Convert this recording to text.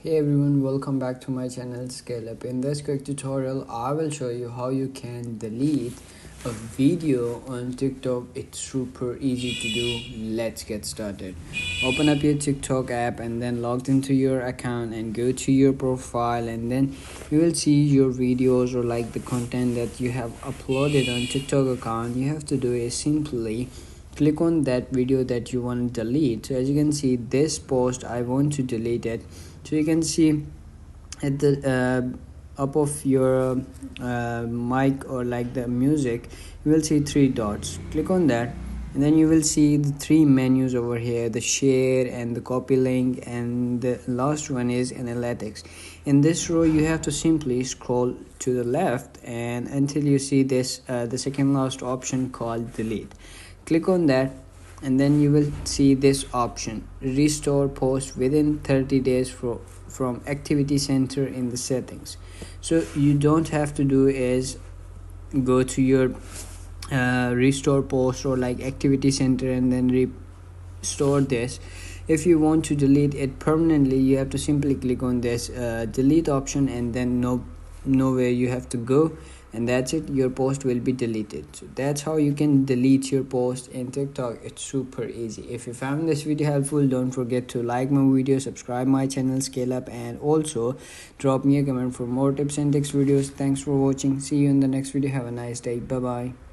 Hey everyone, welcome back to my channel Scale Up. In this quick tutorial, I will show you how you can delete a video on TikTok. It's super easy to do. Let's get started. Open up your TikTok app and then log into your account and go to your profile, and then you will see your videos or like the content that you have uploaded on TikTok account. You have to do is simply click on that video that you want to delete. So as you can see, this post I want to delete it. So you can see at the up of your mic or like the music, you will see three dots. Click on that and then you will see the three menus over here: the share and the copy link, and the last one is analytics. In this row you have to simply scroll to the left and until you see this the second last option called delete. Click on that and then you will see this option: restore post within 30 days from activity center in the settings. So you don't have to do is go to your restore post or like activity center and then restore this. If you want to delete it permanently, you have to simply click on this delete option and then nowhere you have to go, and that's it, your post will be deleted. So that's how you can delete your post in TikTok. It's super easy. If you found this video helpful, don't forget to like my video, subscribe my channel Scale Up, and also drop me a comment for more tips and tricks videos. Thanks for watching. See you in the next video. Have a nice day. Bye bye.